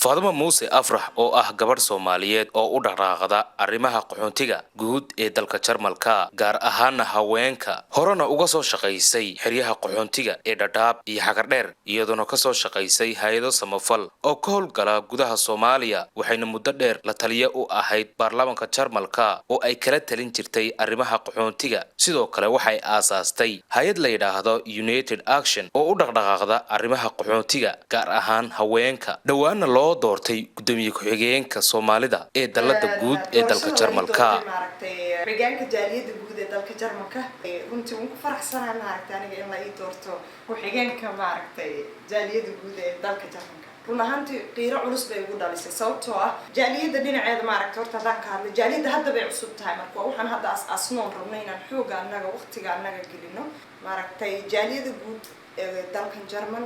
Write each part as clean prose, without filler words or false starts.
Faadimo Muuse Afrax oo ah gabar Soomaaliyeed oo u dhaqaaqda arrimaha qaxoontiga guud ee dalka Jarmalka gaar ahaan haweenka horena uga soo shaqaysay xiriyaha qaxoontiga ee Dadaab iyo Xagardheer iyadoo ka soo shaqaysay hay'ado samafal oo ka howlgala gudaha Soomaaliya waxayna muddo dheer la taliye u ahayd baarlamaanka Jarmalka oo ay kala talin jirtay arrimaha qaxoontiga sidoo kale waxay aasaastay hay'ad la yiraahdo United Action oo u dhaqaaqda arrimaha qaxoontiga gaar ahaan haweenka dhawaana loo doortay gudoomiye ku-xigeenka Soomaalida ee dalada guud ee dalka Jarmalka xigeenka jaaliyada guud ee dalka Jarmalka runtii ugu faraxsanahay aniga in la ii doorto ku-xigeenka jaaliyada guud ee dalka Jarmalka run ahaantii qiiro culus bay ugu dhalisay sababtoo ah jaaliyada dhinaceeda horta hadaan ka hadlo jaaliyada hadda bay cusub tahay marka waxaan hadda asnoon rabnay inaan xooga anaga waqtiga anaga gelino jaaliyada guud ee dalkan Jarmal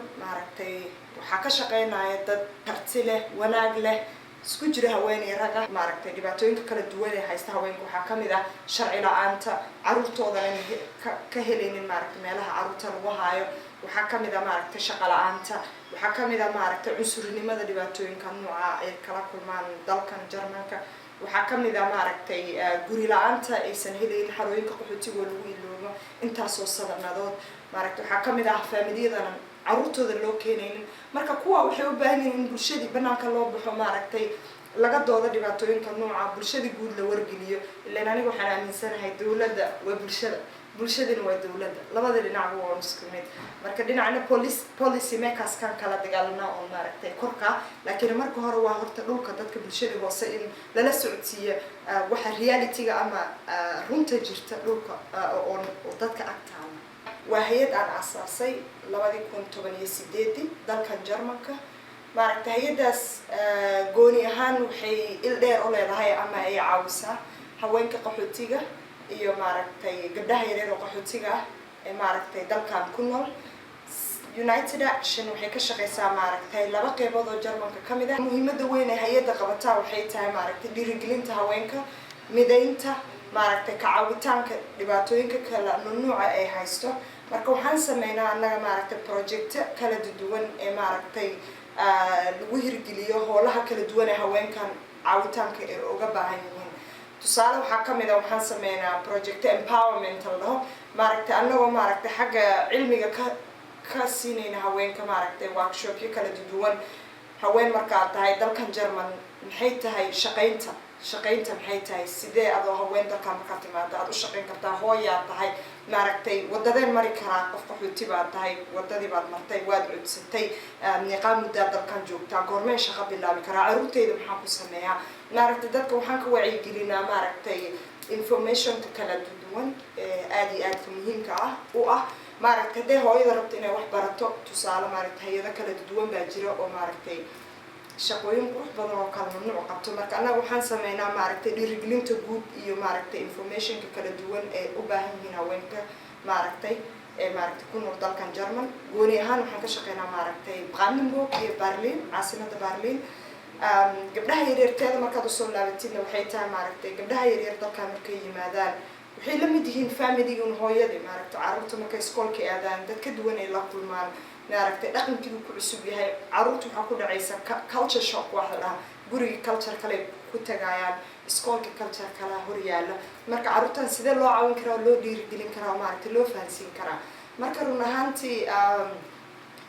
waxaa ka shaqeynaya dad karti leh wanaag leh isku jira haween iyo rag dhibaatooyinka kala duwan ee haysta haweenku waxaa kamid ah sharci la'aanta caruurtooda ka helaynin meelaha caruurta lagu haayo waxaa kamid ah shaqo la'aanta waxaa kamid ah cunsurinimada dhibaatooyinka nooca ay kala kulmaan dalkan Jarmalka waxaa kamid ah guri la'aanta aysan helaynin xarooyinka qaxootiga lagu iloobo intaasoo sanadood waxaa kamid ah faamiliyada caruurtooda loo keenaynin marka kuwa waxay u baahan yihiin in bulshadii banaanka loo baxo laga doodo dhibaatooyinka nooca bulshada guud la wargeliyo ilaa aniga waxaan aaminsanahay dawladda waa bulshadina waa dawladda labada dhinac waa isku mid marka dhinacna policy makers kan kala dagaalana oo korka laakiin marka hore waa horta dhulka dadka bulshada hoose in lala socodsiiyo waxa reality-ga ama runta jirta dhulka oo dadka agtaana waa hay'ad aan asaasay 2018 dalkan Jarmalka hay'adaas gooni ahaan waxay il dheer u leedahay ama ay caawisaa haweenka qaxootiga iyo gabdhaha yaryar oo qaxootiga ah ee dalkan ku nool United Action waxay ka shaqeysaa laba qaybood oo Jarmalka kamid ah muhiimada weyn ee hay'adda qabataa waxay tahay dhiirigelinta haweenka mideynta ka caawitaanka dhibaatooyinka kala nuuca ay haysto marka waxaan sameynaa anaga project kala duwan ee lagu hirgeliyo howlaha kala duwan ee haweenkan caawitaanka ay uga baahan yihiin tusaale waxaa kamid ah waxaan sameynaa project empowerment laho anagoo xagga cilmiga ka siinayna haweenka workshopyo kala duwan haween markaa tahay dalkan Jarmal maxay tahay shaqaynta maxay tahay sidee adoo haween dalkan markaa timaado aad u shaqayn kartaa hooyaa tahay wadadeen mari karaa qof qaxooti baad tahay wadadii baad martay waad codsatay niqaam muddaa dalkan joogtaa goormeen shaqo bilaabi karaa caruurteyda maxaan ku sameeyaa dadka waxaan ka wacyigelinaa informationka kala duwan aad iyo aadka muhiimka ah u ah hadday hooyada rabto inay wax barato tusaale hay'ado kala duwan baa jira oo shaqooyin qurux badan oo kala nuuc qabto marka anaga waxaan sameynaa dhiirigelinta guud iyo informationka kala duwan ee u baahan yihiin haweenka ku nool dalkan Jarmal gooni ahaan waxaan ka shaqeynaa Brandenburg iyo Berlin caasimada Berlin gabdhaha yaryarteeda markaad usoo laabatidna waxay tahay gabdhaha yaryar dalkan markay yimaadaan waxay la mid yihiin familiga hooyadii caruurta markay iskoolka aadaan dad ka duwan ay la kulmaan dhaqankiidu ku cusub yahay caruurta waxaa ku dhacaysa culture shock waxa la dhahaa guriga culture kale ku tagayaan iskoolka culture kale horyaala marka caruurtan sidee loo caawin karaa loo dhiirigelin karaa loo fahansiin karaa marka run ahaantii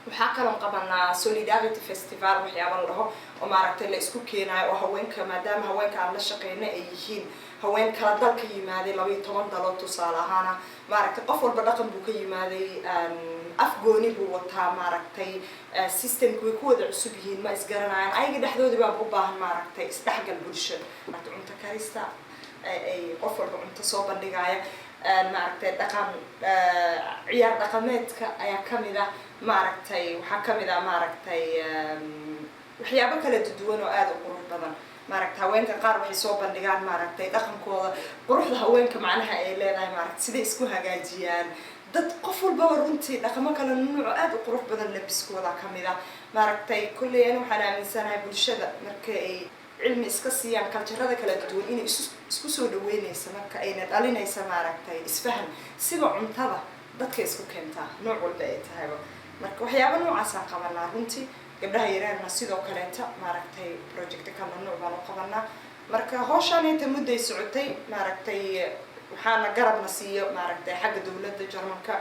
waxaa kaloo qabanaa solidarity festival waxyaaba la dhaho oo la isku keenayo oo haweenka maadaama haweenka aan la shaqeyna ay yihiin haween kala dalka yimaaday 12 dalood tusaale ahaana qof walba dhaqan buu ka yimaaday afgooni buu wataa systemku way ku wada cusub yihiin ma isgaranayaan ayaga dhexdoodii baa u baahan isdhexgal bulshada cunto karista ay qof walba cunto soo bandhigaya dhaqan ciyaar dhaqameedka ayaa kamid ah waxaa kamid ah waxyaabo kala duwan oo aad u qurux badan haweenka qaar waxay soo bandhigaan dhaqankooda quruxda haweenka macnaha ay leedahay siday isku hagaajiyaan dad qof walba runtii dhaqamo kala nuuc aad u qurux badan labiskooda kamid ah kullee waxaan aaminsanahay bulshada marka ay cilmi iska siiyaan kaljarada kala duwan inay isku soo dhaweynaysa marka ayna dhalinaysa isfahan sida cuntada dadka isku keentaa nooc walba ay tahay marka waxyaabo noocaas aan qabanaa runtii gabdhaha yaryarna sidoo kaleeta maaragtay project ka mamnuuc baan u qabanaa marka hawshaan inta mudday socotay maaragtay waxaana garabna siiyo maaragtay xagga dawladda Jarmalka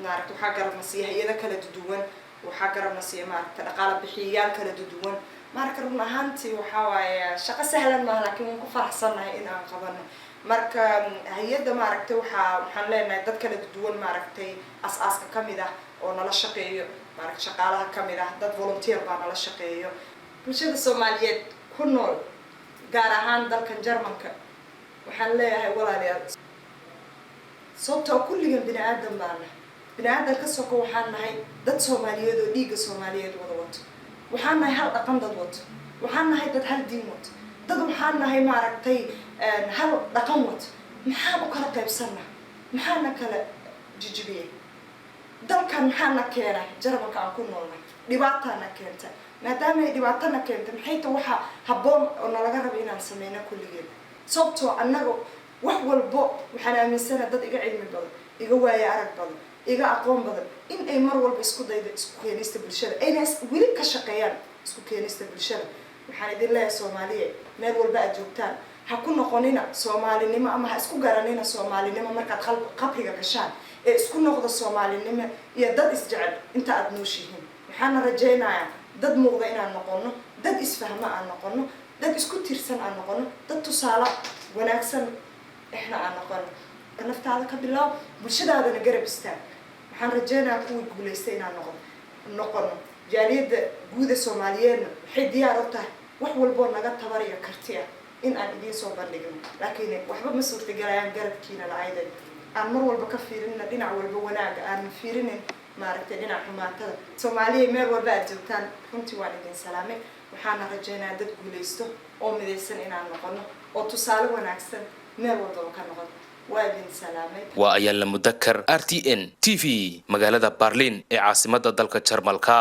maaragtay waxaa garabna siiyo hay'ado kala duwan waxaa garabna siiyo maaragtay dhaqaale bixiyayaal kala duwan marka run ahaantii waxa waaye shaqo sahlan ma laakiin waan ku faraxsanahay in aan qabano marka hay'adda maaragtay waxaan leenahay dad kala duwan maaragtay asaaska kamid ah oo nala shaqeeyo maaragtay shaqaalaha kamid ah dad volunteer baa nala shaqeeyo bulshada Soomaaliyeed ku nool gaar ahaan dalkan Jarmalka waxaan leeyahay walaalayaal sababtoo kulligan bini'aadam baana bini'aadam ka soo waxaan nahay dad Soomaaliyeed oo dhiiga Soomaaliyeed wada wato waxaan nahay hal dhaqan dad wato waxaan nahay dad hal diin wato dad waxaan nahay maaragtay hal dhaqan wato maxaan u kala qaybsanaa maxaana kala jijibiyay dalkan maxaana keenay Jarmalka aan ku noolnahay dhibaatana keentay maadaama ay dhibaatana keentay maxay tahay waxa habboon oo nalaga rabo inaan sameeyno kulligeen sababtoo annagu wax walbo waxaan aaminsanahay dad iga cilmi badan iga waaya arag badan iga aqoon badan in ay mar walba isku daydo isku keenista bulshada ayna weli ka shaqeeyaan isku keenista bulshada waxaan idin leeyahay Soomaaliyeed meel walba aad joogtaan ha ku noqonina Soomaalinimo ama ha isku garanina Soomaalinimo markaad qabriga gashaan ee isku noqdo Soomaalinimo iyo dad isjecel inta aad nooshihiin waxaan rajaynayaa dad muuqda inaan noqono dad isfahma aan noqono dad isku tirsan aan noqono dad tusaale wanaagsan إحنا أنا قلنا نفتح هذا كبلاو بالشدة هذا نجرب استان وحن رجعنا كود جوليستين عن نقطة جاليد جودة سوماليين حديا ربطه وحول بون نجات تبارية كرتيا إن أنا دين صوبر لجنة لكن وحب مسؤول تجارين جرب كينا العادة أنا مرة والبكفيرين دين عول بوناج أنا فيرين ما ركتدين حماته سومالي مر وبعد كان كنت والدين سلامة وحنا رجعنا دت جوليستو أو مدرسين إن أنا قلنا أو تصالح ونعكسن waa ayaan la mudakar RTN TV magaalada Berlin ee caasimadda dalka Jarmalka